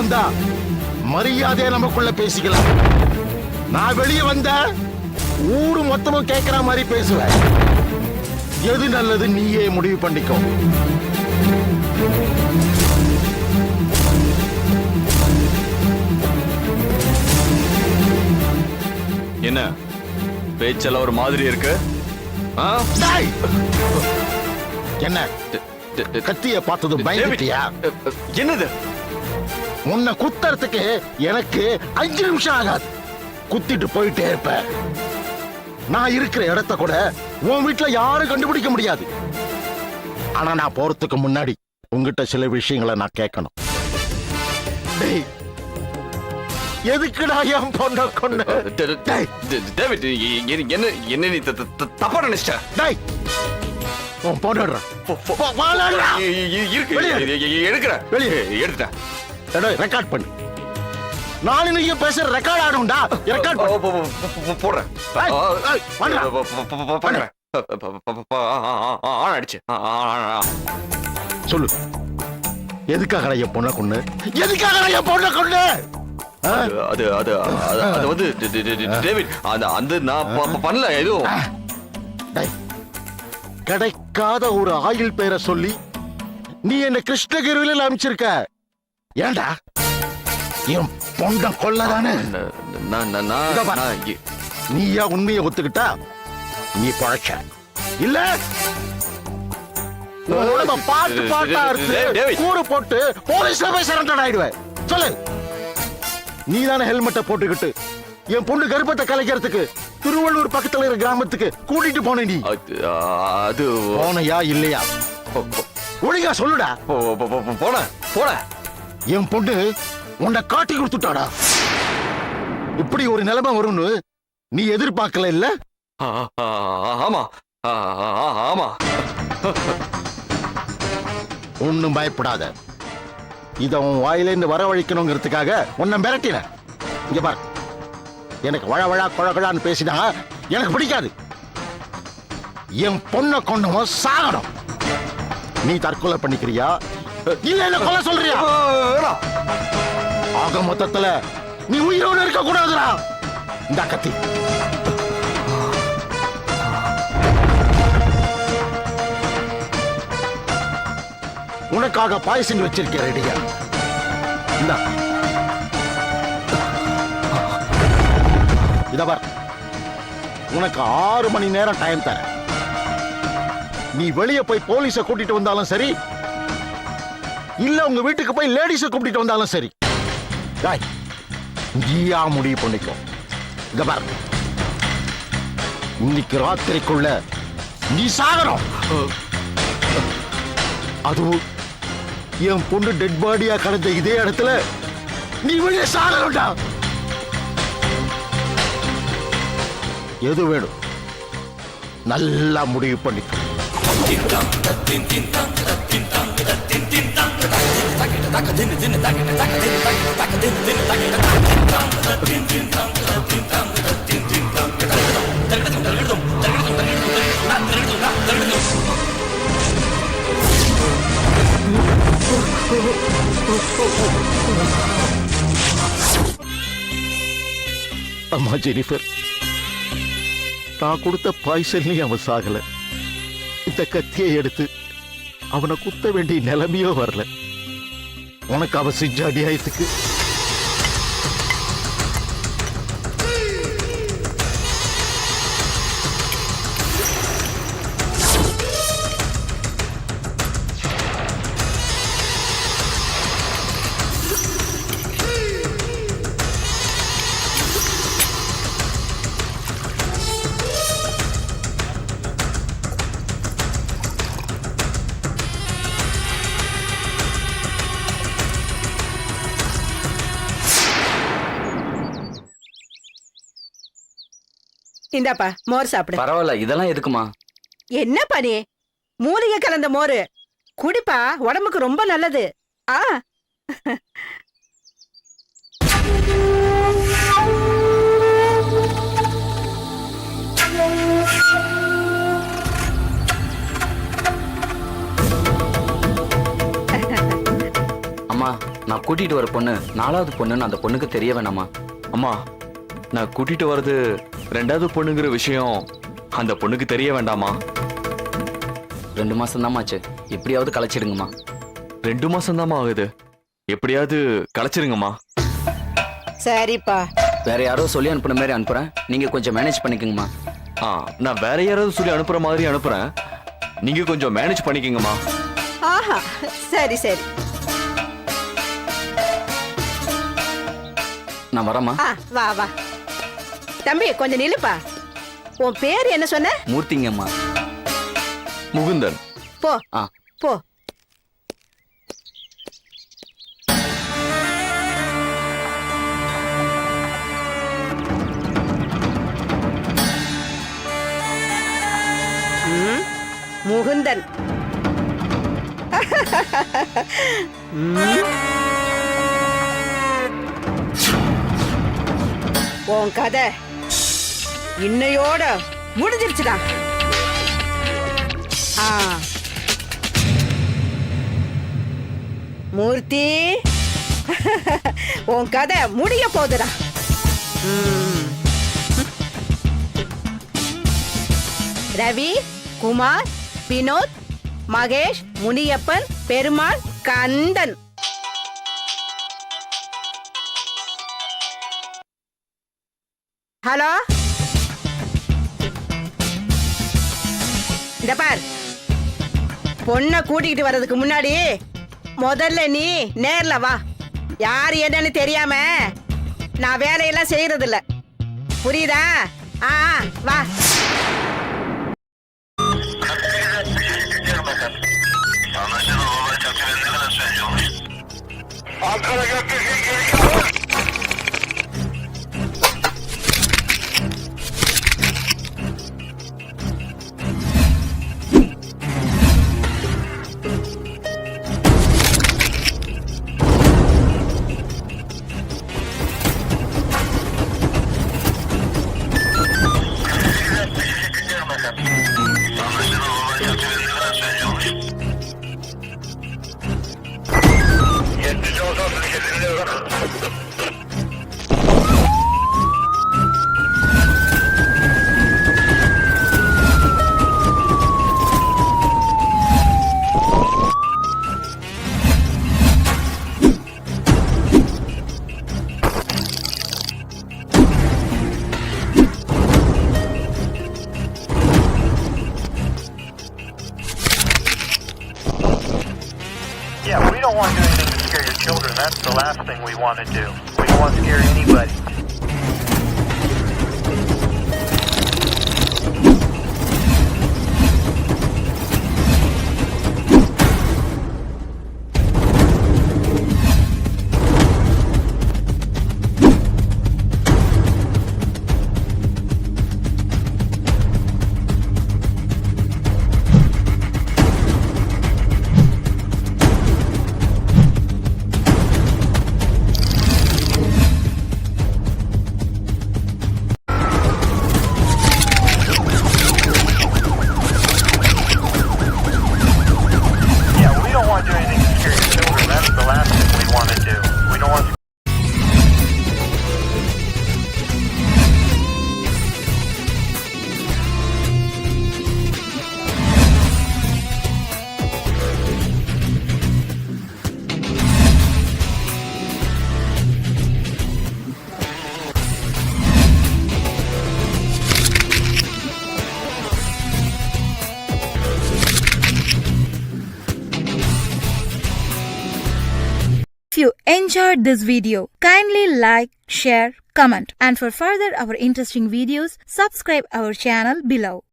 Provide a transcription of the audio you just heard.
வந்தா மரியாதையா நமக்குள்ள பேசிக்கலாம். நான் வெளியே வந்த ஊரு மொத்தமும் கேட்கிற மாதிரி பேசுவேன். எது நல்லது நீயே முடிவு பண்ணிக்கோ. என்ன பேச்செல்லாம் ஒரு மாதிரி இருக்கு? என்ன கத்திய பார்த்தது பயந்துட்டியா? என்னது? உன்னை குத்துறதுக்கு எனக்கு 5 நிமிஷம் ஆகாது. குத்திட்டு போயிட்டே இருப்ப. நான் இருக்கிற இடத்த கூட உன் வீட்டுல யாரும் கண்டுபிடிக்க முடியாது. ஆனா நான் போறதுக்கு முன்னாடி உங்ககிட்ட சில விஷயங்களை நான் கேட்கணும். எதுக்குடா என் பொண்ண கொண்டு? டேவிட், என்ன நீ தப்பா நினைச்ச? உன் பொண்ணு ரெக்கார்ட் பண்ணு. நான் நீங்க பேசுற ரெக்கார்ட் ஆடும்டா. ரெக்கார்ட் போடுறேன். சொல்லு, எதுக்காக என் பொண்ணை கொண்டு? எதுக்காக என் பொண்ணை கொண்டு? அது அது அது வந்து டேவிட், அந்த நான் பண்ணல எதுவும். கிடைக்காத ஒரு ஆயில் பேரை சொல்லி நீ என்ன கிருஷ்ணகிரியில அமைச்சிருக்க. ஏண்டா என் பொண்ண கொல்லதானே? நீயா உண்மையை ஒத்துக்கிட்டா நீ பழச்ச இல்ல? பாட்டு பாட்டா இருக்கு கூறு போட்டு போலீஸ்ல போய் சரண்டர் ஆயிடுவேன். சொல்லு, நீ தானே ஹெல்மெட்டை போட்டுக்கிட்டு என் பொண்ணு கர்ப்பத்தை கலைக்கிறதுக்கு திருவள்ளூர் பக்கத்துல இருக்கிற கிராமத்துக்கு கூட்டிட்டு போன? நீ அது போனையா இல்லையா? ஒழுங்கா சொல்லுடா. போன போன என் பொண்ணு உன்னை காட்டி கொடுத்துட்டாடா. இப்படி ஒரு நிலைமை வரும்னு நீ எதிர்பார்க்கல இல்ல? ஆமா ஆமா. ஒன்னும் பயப்படாத. இத உன் வாயிலிருந்து வரவழைக்கணுங்கிறதுக்காக உன்னை மிரட்டின. இங்க பாரு, எனக்கு வழவழா கொழகழான்னு பேசினா எனக்கு பிடிக்காது. என் பொண்ணை கொண்டவன் சாகணும். நீ தற்கொலை பண்ணிக்கிறியா இல்ல என்ன கொலை சொல்றியா? ஆக மொத்தத்துல நீ உயிரோடு இருக்க கூடாதுடா. இந்த கத்தி உனக்காக பாயசம் வச்சிருக்கேன் ரெடியா. இந்தா இத பார், உனக்கு 6 மணி நேரம் டைம் தரேன். நீ வெளியே போய் போலீஸை கூட்டிட்டு வந்தாலும் சரி, இல்ல உங்க வீட்டுக்கு போய் லேடிஸை கூட்டிட்டு வந்தாலும் சரி, நீயா முடிவு பண்ணிக்கோ. இத பார், இன்னைக்கு ராத்திரிக்குள்ள நீ சாகணும். அதுவும் என் பொண்ணு டெட் பாடியா கடந்த இதே இடத்துல நீ வெளியே சாகணும்டா. எது வேணும் நல்லா முடிவு பண்ணிக்கோ. அம்மா ஜெனிஃபர், நான் கொடுத்த பாய்சன்லயும் அவன் சாகல. இந்த கத்தியை எடுத்து அவனை குத்த வேண்டிய நிலைமையோ வரல. உனக்கு அவ செஞ்ச அநியாயத்துக்கு இந்தாப்பா மோர் சாப்பிடு. பரவாயில்ல, இதெல்லாம் எதுக்குமா? என்ன பண்ணி மூலிகை கலந்த மோரு குடிப்பா, உடம்புக்கு ரொம்ப நல்லது. ஆ அம்மா, நான் கூட்டிட்டு வர பொண்ணு 4வது பொண்ணுன்னு அந்த பொண்ணுக்கு தெரிய வேணாமா? அம்மா, நான் கூட்டிட்டு வர்றது 2வது பொண்ணுங்கிற விஷயம் அந்த பொண்ணுக்கு தெரிய வேண்டாமா? 2 மாசம் தான்மாச்சு, எப்படியாவது கலைச்சிடுங்கம்மா. 2 மாசம் தாம்மா ஆகுது, எப்படியாவது கலைச்சிருங்கம்மா. சரிப்பா. வேற யாரோ சொல்லி அனுப்புன மாதிரி அனுப்புறேன், நீங்க கொஞ்சம் மேனேஜ் பண்ணிக்கங்கம்மா. நான் வேற யாராவது சொல்லி அனுப்புற மாதிரி அனுப்புறேன், நீங்க கொஞ்சம் மேனேஜ் பண்ணிக்கங்கம்மா. ஆஹா, சரி சரி. நான் வரேம்மா. வா வா தம்பி, கொஞ்சம் நில்லுப்பா. உன் பேர் என்ன சொன்ன? மூர்த்திங்கம்மா. முகுந்தன். போ போ. முகுந்தன். உன் கதை இன்னையோட முடிஞ்சிருச்சுடா. மூர்த்தி, உன் கதை முடிய போகுதுடா. ரவி, குமார், வினோத், மகேஷ், முனியப்பன், பெருமாள், கந்தன். ஹலோ, இந்த பார், பொண்ணை கூட்டிக்கிட்டு வர்றதுக்கு முன்னாடி முதல்ல நீ நேர்ல வா. யார் என்னன்னு தெரியாம நான் வேலையெல்லாம் செய்யறது இல்ல, புரியுதா? வா. Yeah, we don't want to do anything to scare your children. That's the last thing we want to do. We don't want to scare anybody. If you enjoyed this video, kindly like, share, comment, and for further our interesting videos, subscribe our channel below.